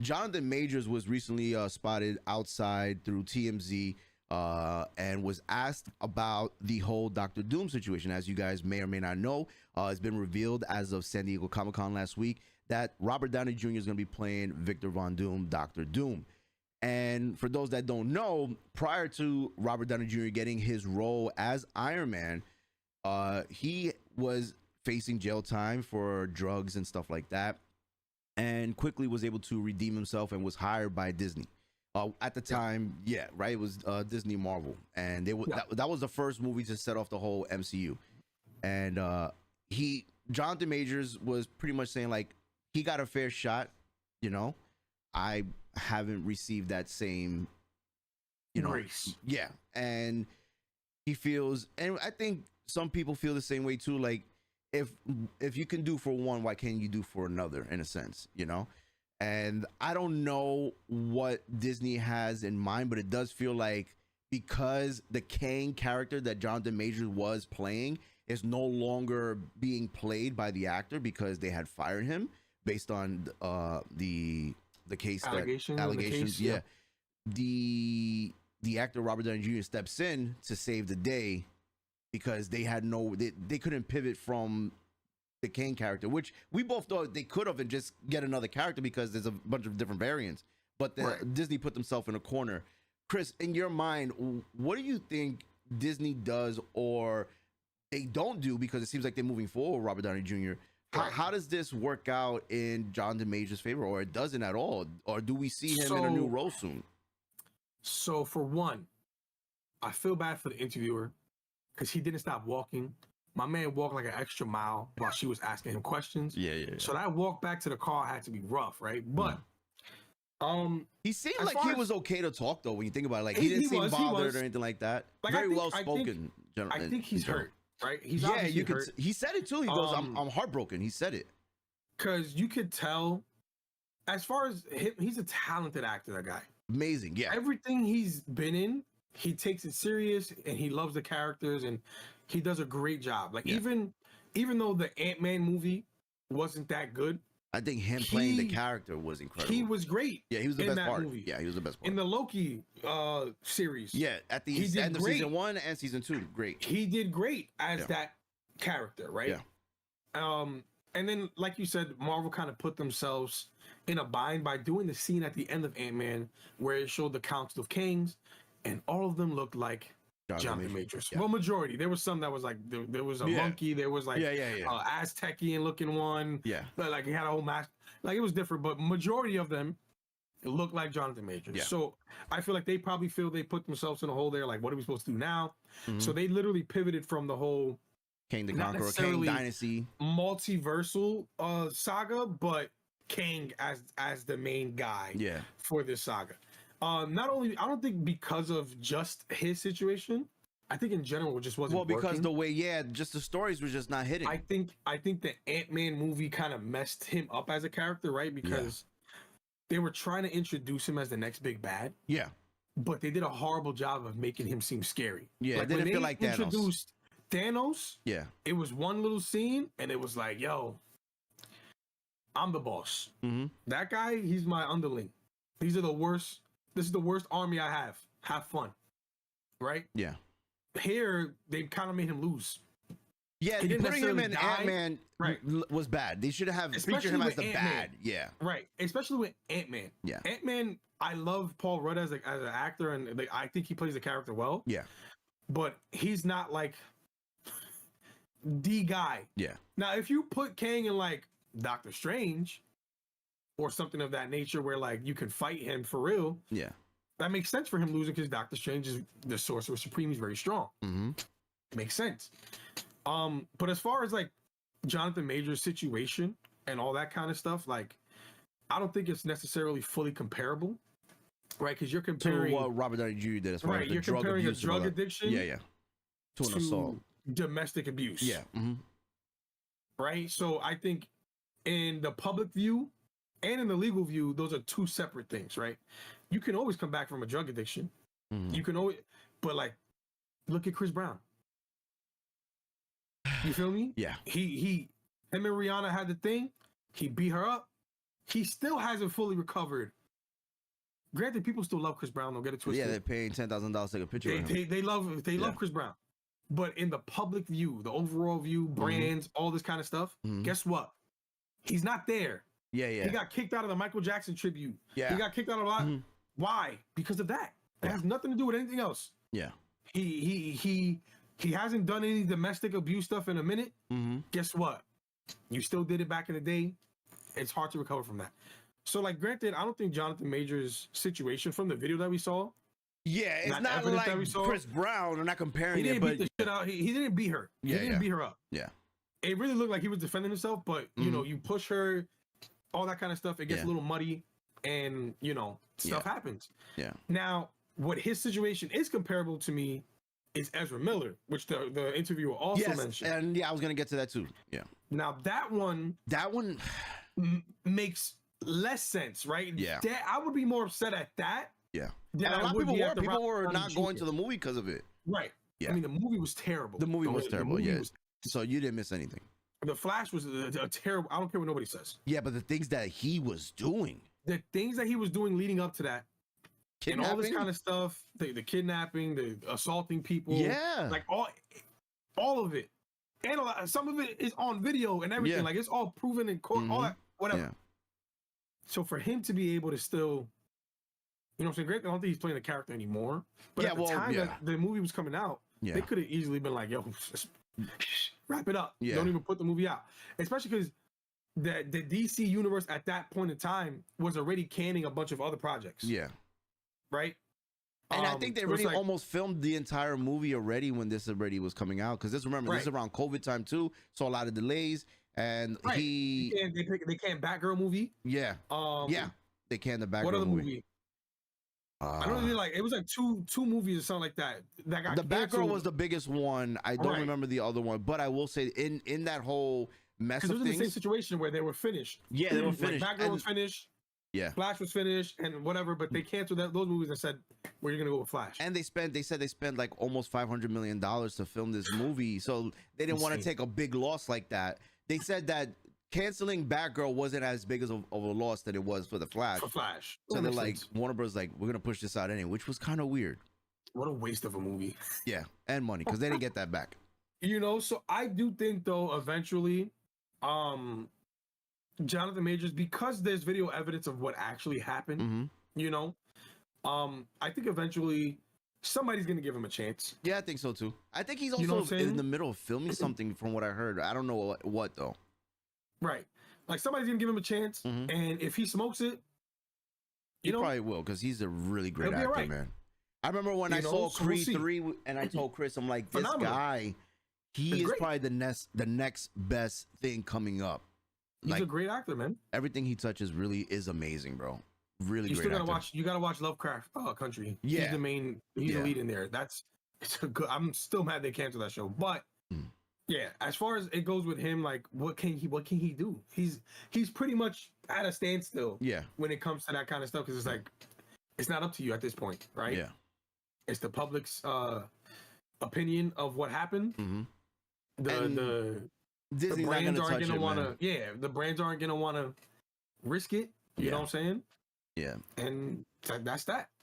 Jonathan Majors was recently spotted outside through TMZ and was asked about the whole Doctor Doom situation. As you guys may or may not know, it's been revealed as of San Diego Comic-Con last week that Robert Downey Jr. is going to be playing Victor Von Doom, Doctor Doom. And for those that don't know, prior to Robert Downey Jr. getting his role as Iron Man, he was facing jail time for drugs and stuff like that, and quickly was able to redeem himself and was hired by Disney. At the time, right, it was Disney Marvel, and that was the first movie to set off the whole MCU. And Jonathan Majors was pretty much saying, like, he got a fair shot, you know. I haven't received that same, grace. Yeah, and he feels, and I think some people feel the same way too. Like, if you can do for one, why can't you do for another? In a sense, And I don't know what Disney has in mind, but it does feel like because the Kang character that Jonathan Majors was playing is no longer being played by the actor because they had fired him based on the case allegations. Yeah. The actor Robert Downey Jr. steps in to save the day because they couldn't pivot from the Kang character, which we both thought they could have and just get another character because there's a bunch of different variants. But Disney put themselves in a corner. Chris, in your mind, what do you think Disney does or they don't do, because it seems like they're moving forward, Robert Downey Jr.? How does this work out in Jonathan Majors' favor, or it doesn't at all? Or do we see him in a new role soon? So for one, I feel bad for the interviewer because he didn't stop walking. My man walked like an extra mile while she was asking him questions. Yeah. So that walk back to the car had to be rough, right? But he seemed like he was okay to talk, though, when you think about it. Like, he didn't seem bothered or anything like that. Like, very well spoken. I think he's hurt, right? He's hurt. He said it too. He goes, I'm heartbroken. He said it. Because you could tell, as far as him, he's a talented actor, that guy. Amazing, yeah. Everything he's been in, he takes it serious and he loves the characters and he does a great job. Like, even though the Ant-Man movie wasn't that good, I think him playing the character was incredible. He was great. Yeah, he was the best part. Movie. Yeah, he was the best part. In the Loki series. Yeah, at the end of season 1 and season 2, great. He did great as that character, right? Yeah. And then, like you said, Marvel kind of put themselves in a bind by doing the scene at the end of Ant-Man where it showed the Council of Kings, and all of them looked like Jonathan Majors. Yeah. Well, majority. There was some that was like there was a monkey. There was like Aztecian looking one. Yeah, like he had a whole mask. Like, it was different, but majority of them looked like Jonathan Majors. Yeah. So I feel like they probably feel they put themselves in a hole there. Like, what are we supposed to do now? Mm-hmm. So they literally pivoted from the whole Kang the Conqueror, Kang Dynasty, multiversal saga, but Kang as the main guy for this saga. Not only, I don't think because of just his situation, I think in general it just wasn't working. Because the way, just the stories were just not hitting. I think the Ant-Man movie kind of messed him up as a character, right? Because they were trying to introduce him as the next big bad. Yeah. But they did a horrible job of making him seem scary. Yeah, like, it didn't feel like Thanos. Introduced Thanos, it was one little scene, and it was like, yo, I'm the boss. Mm-hmm. That guy, he's my underling. These are the worst. This is the worst army I have. Have fun. Right? Yeah. Here, they kind of made him lose. Yeah, putting him in Ant-Man was bad. They should have featured him as the bad. Yeah. Right. Especially with Ant-Man. Yeah. Ant-Man, I love Paul Rudd as an actor, and I think he plays the character well. Yeah. But he's not like the guy. Yeah. Now, if you put Kang in like Doctor Strange or something of that nature where like you can fight him for real, that makes sense for him losing because Doctor Strange is the Sorcerer Supreme. He's very strong. Mm-hmm. Makes sense. But as far as like Jonathan Majors' situation and all that kind of stuff, like, I don't think it's necessarily fully comparable, right? Because you're comparing to what Robert Downey Jr. did as far as the you're drug comparing abuse, a drug addiction, to an assault, domestic abuse, mm-hmm. right? So I think in the public view and in the legal view, those are two separate things, right? You can always come back from a drug addiction. Mm-hmm. You can always, but like, look at Chris Brown. You feel me? Yeah. Him and Rihanna had the thing. He beat her up. he still hasn't fully recovered. Granted, people still love Chris Brown. Don't get it twisted. Yeah, they're paying $10,000 to take a picture of him. They love Chris Brown. But in the public view, the overall view, brands, all this kind of stuff, guess what? He's not there. Yeah. He got kicked out of the Michael Jackson tribute. Yeah. He got kicked out of a lot. Why? Because of that. It has nothing to do with anything else. Yeah. He hasn't done any domestic abuse stuff in a minute. Guess what? You still did it back in the day. It's hard to recover from that. So, like, granted, I don't think Jonathan Majors' situation from the video that we saw. Yeah, it's not like Chris Brown. I'm not comparing he it, didn't but beat the shit out. He didn't beat her. He didn't beat her up. Yeah. It really looked like he was defending himself, but you know, you push her, all that kind of stuff. It gets a little muddy, and you know, stuff happens. Yeah. Now, what his situation is comparable to me is Ezra Miller, which the interviewer also mentioned. And I was gonna get to that too. Yeah. Now that one makes less sense, right? Yeah. I would be more upset at that. Yeah. And a lot of people were not going to the movie because of it. Right. Yeah. I mean, the movie was terrible. The movie was terrible. Yeah. So you didn't miss anything. The Flash was a terrible. I don't care what nobody says. Yeah, but the things that he was doing, leading up to that, and all this kind of stuff, the kidnapping, the assaulting people, like all of it, and some of it is on video and everything. Like it's all proven in court, all that, whatever. Yeah. So for him to be able to still, you know what I'm saying? Great. I don't think he's playing the character anymore. But at the time that the movie was coming out, they could have easily been like, yo, just wrap it up. Don't even put the movie out. Especially because the DC universe at that point in time was already canning a bunch of other projects. Yeah. Right? And I think they really almost filmed the entire movie already when this already was coming out. Because this is around COVID time too. So a lot of delays. And they canned Batgirl movie. Yeah. They canned the Batgirl movie. What other movie? I don't really it was like two movies or something like that. The Batgirl was the biggest one. I don't remember the other one, but I will say in that whole mess of things, it was in the same situation where they were finished. Yeah, they were finished. Like Batgirl was finished. Yeah, Flash was finished and whatever, but they canceled those movies and said we're gonna go with Flash. And they said they spent like almost $500 million to film this movie, so they didn't want to take a big loss like that. They said that canceling Batgirl wasn't as big of a loss than it was for the Flash. For Flash. So they're like, Warner Bros. Like, we're going to push this out anyway, which was kind of weird. What a waste of a movie. Yeah, and money, because they didn't get that back. You know, so I do think, though, eventually, Jonathan Majors, because there's video evidence of what actually happened, you know, I think eventually somebody's going to give him a chance. Yeah, I think so, too. I think he's also in the middle of filming something from what I heard. I don't know what though. Right. Like somebody's going to give him a chance. And if he smokes it, he probably will, because he's a really great actor, man. I remember when I saw Creed 3 and I told Chris, I'm like, this guy, he is probably the next best thing coming up. He's a great actor, man. Everything he touches really is amazing, bro. Really you great actor. You gotta watch Lovecraft Country. Yeah. He's the lead in there. It's a good. I'm still mad they canceled that show. But yeah, as far as it goes with him, like what can he do? He's pretty much at a standstill. Yeah. When it comes to that kind of stuff, because it's like it's not up to you at this point, right? Yeah. It's the public's opinion of what happened. The brands aren't gonna want to. Yeah, the brands aren't gonna want to risk it. You know what I'm saying? Yeah. And that's that.